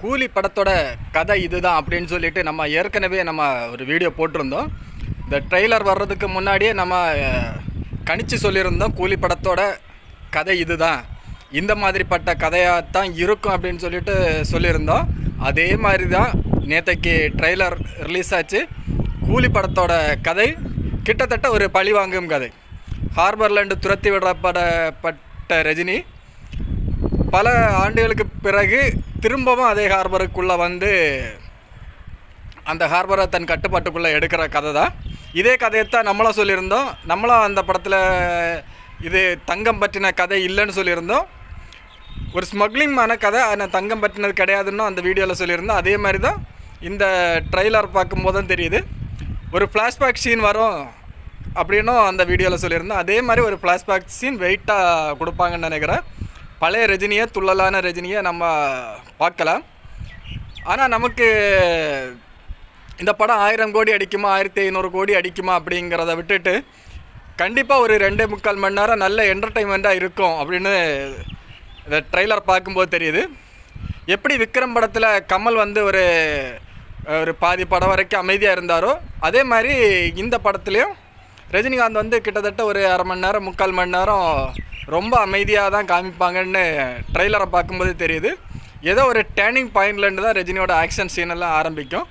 கூலி படத்தோட கதை இதுதான் அப்படின்னு சொல்லிட்டு நம்ம ஏற்கனவே நம்ம ஒரு வீடியோ போட்டிருந்தோம். இந்த ட்ரெய்லர் வர்றதுக்கு முன்னாடியே நம்ம கணிச்சு சொல்லியிருந்தோம், கூலி படத்தோட கதை இதுதான், இந்த மாதிரிப்பட்ட கதையாக தான் இருக்கும் அப்படின்னு சொல்லிட்டு சொல்லியிருந்தோம். அதே மாதிரி தான் நேற்றைக்கு ட்ரெய்லர் ரிலீஸ் ஆச்சு. கூலி படத்தோட கதை கிட்டத்தட்ட ஒரு பழி வாங்கும் கதை. ஹார்பர்லேருந்து துரத்தி விடப்பட்ட ரஜினி பல ஆண்டுகளுக்கு பிறகு திரும்பவும் அதே ஹார்பருக்குள்ளே வந்து அந்த ஹார்பரை தன் கட்டுப்பாட்டுக்குள்ளே எடுக்கிற கதை தான். இதே கதையைத்தான் நம்மளும் சொல்லியிருந்தோம். நம்மளும் அந்த படத்தில் இது தங்கம் பற்றின கதை இல்லைன்னு சொல்லியிருந்தோம். ஒரு ஸ்மக்லிங்மான கதை, ஆனால் தங்கம் பற்றினது கிடையாதுன்னு அந்த வீடியோவில் சொல்லியிருந்தோம். அதே மாதிரி தான் இந்த ட்ரெய்லர் பார்க்கும்போது தான் தெரியுது. ஒரு ஃப்ளாஷ்பேக் சீன் வரும் அப்படின்னும் அந்த வீடியோவில் சொல்லியிருந்தோம். அதே மாதிரி ஒரு ஃப்ளாஷ்பேக் சீன் வெயிட்டாக கொடுப்பாங்கன்னு நினைக்கிறேன். பழைய ரஜினியை, துள்ளலான ரஜினியை நம்ம பார்க்கலாம். ஆனால் நமக்கு இந்த படம் 1000 கோடி அடிக்குமா 1500 கோடி அடிக்குமா அப்படிங்கிறத விட்டுட்டு கண்டிப்பாக ஒரு 2.25 மணி நேரம் நல்ல என்டர்டெயின்மெண்ட்டாக இருக்கும் அப்படின்னு இந்த ட்ரெய்லர் பார்க்கும்போது தெரியுது. எப்படி விக்ரம் படத்தில் கமல் வந்து ஒரு பாதி படம் வரைக்கும் அமைதியாக இருந்தாரோ, அதே மாதிரி இந்த படத்துலேயும் ரஜினிகாந்த் வந்து கிட்டத்தட்ட ஒரு அரை மணி நேரம் 3/4 மணி நேரம் ரொம்ப அமைதியாக தான் காமிப்பாங்கன்னு ட்ரெய்லரை பார்க்கும்போது தெரியுது. ஏதோ ஒரு டேர்னிங் பாயிண்ட்லேருந்து தான் ரஜினியோட ஆக்ஷன் சீனெல்லாம் ஆரம்பிக்கும்.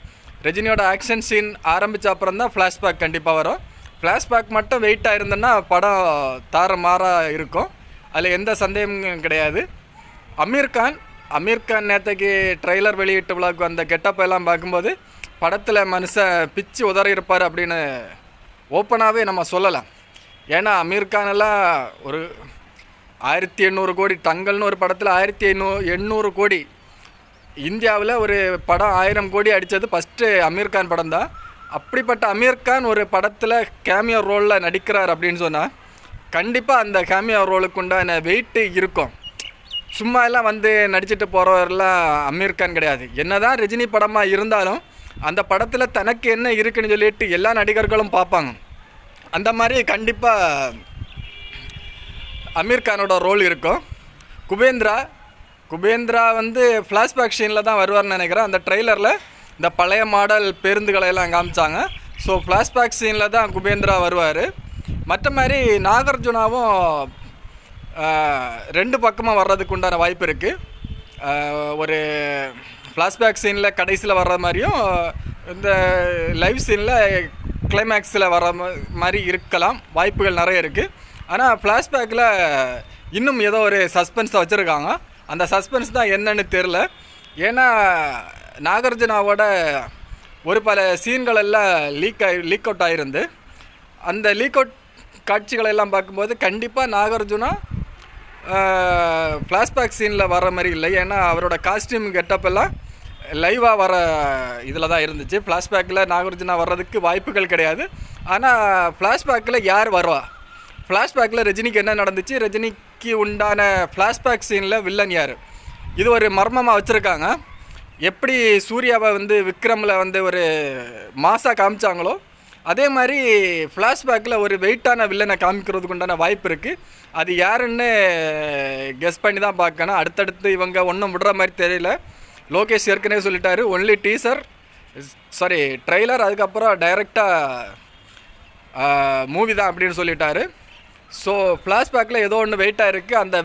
ரஜினியோட ஆக்ஷன் சீன் ஆரம்பித்த அப்புறம் தான் ஃப்ளாஷ்பேக் கண்டிப்பாக வரும். ஃப்ளாஷ்பேக் மட்டும் வெயிட்டாக இருந்ததுன்னா படம் தாறுமாறாக இருக்கும், அதில் எந்த சந்தேகமும் கிடையாது. அமீர் கான் நேற்றுக்கு ட்ரெய்லர் வெளியிட்டு விழாக்கு அந்த கெட்டப்பெல்லாம் பார்க்கும்போது படத்தில் மனுஷன் பிச்சு உதறி இருப்பார் அப்படின்னு ஓப்பனாகவே நம்ம சொல்லலாம். ஏன்னா அமீர் கான் எல்லாம் ஒரு 1800 கோடி, தங்கல்னு ஒரு படத்தில் 1800 கோடி, இந்தியாவில் ஒரு படம் 1000 கோடி அடித்தது ஃபஸ்ட்டு அமீர் கான் படம் தான். அப்படிப்பட்ட அமீர் கான் ஒரு படத்தில் கேமியோ ரோலில் நடிக்கிறார் அப்படின்னு சொன்னால் கண்டிப்பாக அந்த கேமியோ ரோலுக்கு உண்டான வெயிட்டு இருக்கும். சும்மா எல்லாம் வந்து நடிச்சுட்டு போகிறவரெல்லாம் அமீர் கான் கிடையாது. என்ன தான் ரஜினி படமாக இருந்தாலும் அந்த படத்தில் தனக்கு என்ன இருக்குன்னு சொல்லிட்டு எல்லா நடிகர்களும் பார்ப்பாங்க. அந்த மாதிரி கண்டிப்பாக அமீர் கானோட ரோல் இருக்கும். குபேந்திரா வந்து ஃப்ளாஷ்பேக் சீனில் தான் வருவார்னு நினைக்கிறேன். அந்த ட்ரெய்லரில் இந்த பழைய மாடல் பேருந்துகளையெல்லாம் காமிச்சாங்க. ஸோ ஃப்ளாஷ்பேக் சீனில் தான் குபேந்திரா வருவார். மற்ற மாதிரி நாகார்ஜுனாவும் 2 பக்கமாக வர்றதுக்கு உண்டான வாய்ப்பு இருக்குது. ஒரு ஃப்ளாஷ்பேக் சீனில் கடைசியில் வர்ற மாதிரியும் இந்த லைவ் சீனில் கிளைமேக்ஸில் வர மாதிரி இருக்கலாம், வாய்ப்புகள் நிறைய இருக்குது. ஆனால் ஃப்ளாஷ்பேக்கில் இன்னும் ஏதோ ஒரு சஸ்பென்ஸை வச்சுருக்காங்க. அந்த சஸ்பென்ஸ் தான் என்னன்னு தெரில. ஏன்னா நாகார்ஜுனாவோட ஒரு பல சீன்கள் எல்லாம் லீக் அவுட் ஆகிருந்து. அந்த லீக் அவுட் காட்சிகளெல்லாம் பார்க்கும்போது கண்டிப்பாக நாகார்ஜுனா ஃப்ளாஷ்பேக் சீனில் வர மாதிரி இல்லை. ஏன்னா அவரோட காஸ்டியூம் கெட்டப்பெல்லாம் லைவாக வர இதில் தான் இருந்துச்சு. ஃப்ளாஷ்பேக்கில் நாகார்ஜுனா வர்றதுக்கு வாய்ப்புகள் கிடையாது. ஆனால் ஃப்ளாஷ்பேக்கில் யார் வருவா, ஃப்ளாஷ்பேக்கில் ரஜினிக்கு என்ன நடந்துச்சு, ரஜினிக்கு உண்டான ஃப்ளாஷ்பேக் சீனில் வில்லன் யார், இது ஒரு மர்மமாக வச்சுருக்காங்க. எப்படி சூர்யாவை வந்து விக்ரமில் வந்து ஒரு மாசாக காமிச்சாங்களோ அதே மாதிரி ஃப்ளாஷ்பேக்கில் ஒரு வெயிட்டான வில்லனை காமிக்கிறதுக்கு உண்டான வாய்ப்பு இருக்குது. அது யாருன்னு கெஸ் பண்ணி தான் பார்க்கணும். அடுத்தடுத்து இவங்க ஒன்றும் விடுற மாதிரி தெரியல. லோகேஷ் ஏற்கனவே சொல்லிட்டாரு, ஒன்லி ட்ரெய்லர், அதுக்கப்புறம் டைரெக்டாக மூவி தான் அப்படின்னு சொல்லிட்டாரு. ஸோ ஃப்ளாஷ்பேக்கில் ஏதோ ஒன்று வெயிட்டாக இருக்குது. அந்த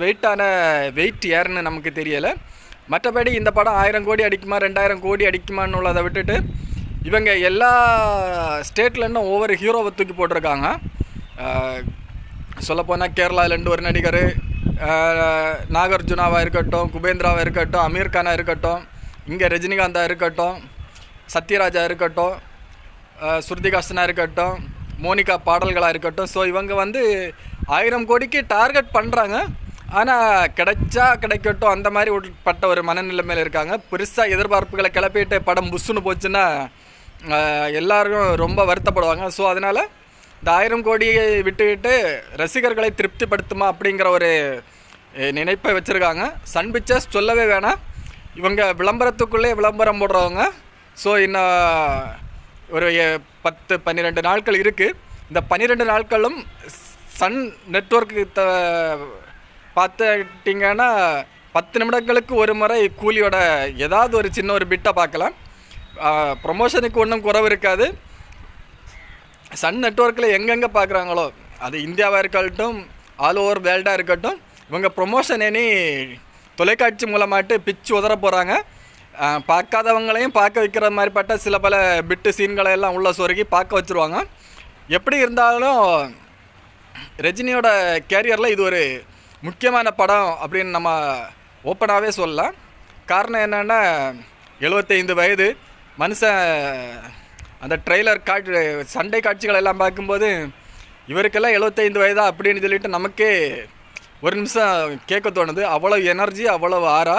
வெயிட் யாருன்னு நமக்கு தெரியலை. மற்றபடி இந்த படம் 1000 கோடி அடிக்குமா 2000 கோடி அடிக்குமான்னு உள்ளதை விட்டுட்டு இவங்க எல்லா ஸ்டேட்லேருந்தும் ஒவ்வொரு ஹீரோவை தூக்கி போட்டிருக்காங்க. சொல்லப்போனால் கேரளாவிலேருந்து ஒரு நடிகர், நாகார்ஜுனாவாக இருக்கட்டும், குபேந்திராவாக இருக்கட்டும், அமீர் கானாக இருக்கட்டும், இங்கே ரஜினிகாந்தாக இருக்கட்டும், சத்யராஜா இருக்கட்டும், ஸ்ருதிகாசனாக இருக்கட்டும், மோனிகா பாடல்களாக இருக்கட்டும். ஸோ இவங்க வந்து 1000 கோடிக்கு டார்கெட் பண்ணுறாங்க. ஆனால் கிடைக்கட்டும் அந்த மாதிரி உட்பட்ட ஒரு மனநிலைமையில் இருக்காங்க. பெருசாக எதிர்பார்ப்புகளை கிளப்பிட்டு படம் புஷ்ஷுன்னு போச்சுன்னா எல்லாரும் ரொம்ப வருத்தப்படுவாங்க. ஸோ அதனால் இந்த 1000 கோடியை விட்டுக்கிட்டு ரசிகர்களை திருப்திப்படுத்துமா அப்படிங்கிற ஒரு நினைப்பை வச்சுருக்காங்க. சன் பிக்சர்ஸ் சொல்லவே வேணாம், இவங்க விளம்பரத்துக்குள்ளே விளம்பரம் போடுறவங்க. ஸோ இன்னும் ஒரு 10-12 நாட்கள் இருக்குது. இந்த 12 நாட்களும் சன் நெட்வொர்க்கு பார்த்துட்டிங்கன்னா 10 நிமிடங்களுக்கு ஒரு முறை கூலியோட ஏதாவது ஒரு சின்ன ஒரு பிட்டை பார்க்கலாம். ப்ரொமோஷனுக்கு ஒன்றும் குறவு இருக்காது. சன் நெட்வொர்க்கில் எங்கெங்கே பார்க்குறாங்களோ, அது இந்தியாவாக இருக்கட்டும், ஆல் ஓவர் வேர்ல்டாக இருக்கட்டும், இவங்க ப்ரொமோஷன் எனி தொலைக்காட்சி மூலமாட்டு பிச்சு உதற போகிறாங்க. பார்க்காதவங்களையும் பார்க்க வைக்கிற மாதிரிப்பட்ட சில பல பிட்டு சீன்களை எல்லாம் உள்ள சொருகி பார்க்க வச்சுருவாங்க. எப்படி இருந்தாலும் ரஜினியோட கேரியரில் இது ஒரு முக்கியமான படம் அப்படின்னு நம்ம ஓப்பனாகவே சொல்லலாம். காரணம் என்னென்னா, 75 வயது மனுஷன். அந்த ட்ரெய்லர் சண்டை காட்சிகள் எல்லாம் பார்க்கும்போது இவருக்கெல்லாம் 75 வயதா அப்படின்னு சொல்லிட்டு நமக்கே ஒரு நிமிஷம் கேட்க தோணுது. அவ்வளோ எனர்ஜி, அவ்வளோ ஆறா.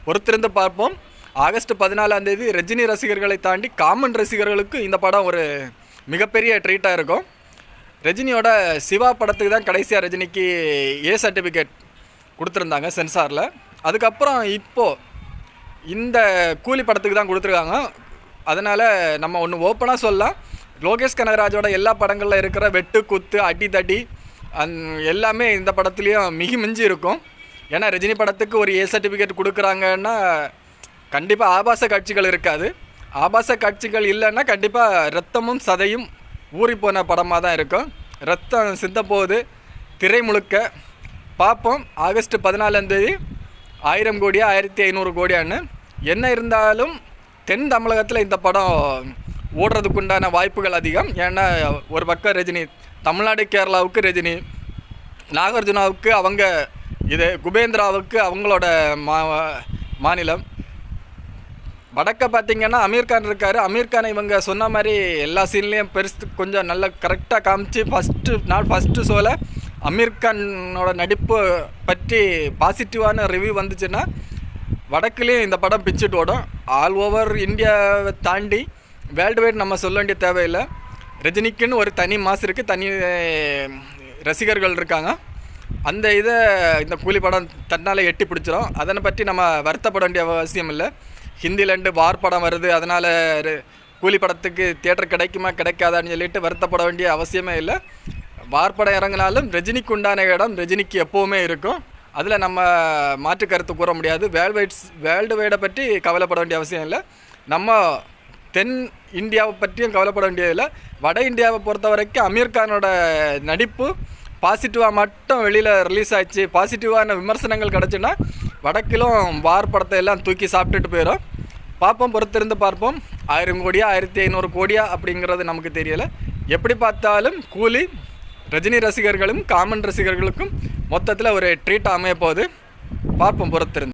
பொறுத்திருந்து பார்ப்போம். ஆகஸ்ட் 14 ரஜினி ரசிகர்களை தாண்டி காமன் ரசிகர்களுக்கு இந்த படம் ஒரு மிகப்பெரிய ட்ரீட்டாக இருக்கும். ரஜினியோட சிவா படத்துக்கு தான் கடைசியாக ரஜினிக்கு ஏ சர்டிஃபிகேட் கொடுத்துருந்தாங்க சென்சாரில். அதுக்கப்புறம் இப்போது இந்த கூலி படத்துக்கு தான் கொடுத்துருக்காங்க. அதனால் நம்ம ஒன்று ஓப்பனாக சொல்லலாம், லோகேஷ் கனகராஜோட எல்லா படங்களில் இருக்கிற வெட்டு குத்து அடி தடி எல்லாமே இந்த படத்துலேயும் மிகி மிஞ்சி இருக்கும். ஏன்னா ரஜினி படத்துக்கு ஒரு ஏ சர்டிஃபிகேட் கொடுக்குறாங்கன்னா கண்டிப்பாக ஆபாச காட்சிகள் இருக்காது. ஆபாச காட்சிகள் இல்லைன்னா கண்டிப்பாக ரத்தமும் சதையும் ஊறி போன படமாக தான் இருக்கும். ரத்தம் சிந்த போகுது திரை முழுக்க. பார்ப்போம் ஆகஸ்ட் 14 1000 கோடியா 1500 கோடியான்னு. என்ன இருந்தாலும் தென் தமிழகத்தில் இந்த படம் ஓடுறதுக்குண்டான வாய்ப்புகள் அதிகம். ஏன்னா ஒரு பக்கம் ரஜினி, தமிழ்நாடு கேரளாவுக்கு ரஜினி, நாகார்ஜுனாவுக்கு அவங்க இது, குபேந்திராவுக்கு அவங்களோட மாநிலம். வடக்க பார்த்திங்கன்னா அமீர்கான் இருக்கார். அமீர்கானை இவங்க சொன்ன மாதிரி எல்லா சீன்லேயும் பெருசு கொஞ்சம் நல்லா கரெக்டாக காமிச்சு ஃபஸ்ட்டு ஷோவில் அமீர்கானோட நடிப்பு பற்றி பாசிட்டிவான ரிவ்யூ வந்துச்சுன்னா வடக்குலேயும் இந்த படம் பிச்சுட்டு ஓடும். ஆல் ஓவர் இந்தியாவை தாண்டி வேர்ல்டு வைட் நம்ம சொல்ல வேண்டிய தேவையில்லை. ரஜினிக்குன்னு ஒரு தனி மாசு இருக்குது, தனி ரசிகர்கள் இருக்காங்க. அந்த இதை இந்த கூலி படம் தன்னால் எட்டி பிடிச்சிடும். அதனை பற்றி நம்ம வருத்தப்பட வேண்டிய அவசியம் இல்லை. ஹிந்திலேருந்து வார் படம் வருது, அதனால் கூலி படத்துக்கு தியேட்டர் கிடைக்குமா கிடைக்காதான்னு சொல்லிட்டு வருத்தப்பட வேண்டிய அவசியமே இல்லை. வார் படம் இறங்கினாலும் ரஜினிக்கு உண்டான இடம் ரஜினிக்கு எப்போவுமே இருக்கும். அதில் நம்ம மாற்று கருத்து கூற முடியாது. வேர்ல்டு வைடை பற்றி கவலைப்பட வேண்டிய அவசியம் இல்லை. நம்ம தென் இந்தியாவை பற்றியும் கவலைப்பட வேண்டியதில்லை. வட இந்தியாவை பொறுத்த வரைக்கும் அமீர்கானோட நடிப்பு பாசிட்டிவாக மட்டும் வெளியில் ரிலீஸ் ஆச்சு, பாசிட்டிவான விமர்சனங்கள் கிடச்சுன்னா வடக்கிலும் வார் படத்தை எல்லாம் தூக்கி சாப்பிட்டுட்டு போயிடும். பார்ப்போம், பொறுத்திருந்து பார்ப்போம். 1000 கோடியா 1500 கோடியா அப்படிங்கிறது நமக்கு தெரியலை. எப்படி பார்த்தாலும் கூலி ரஜினி ரசிகர்களும் காமன் ரசிகர்களுக்கும் மொத்தத்தில் ஒரு ட்ரீட் அமைய போகுது. பார்ப்போம், பொறுத்திருந்து.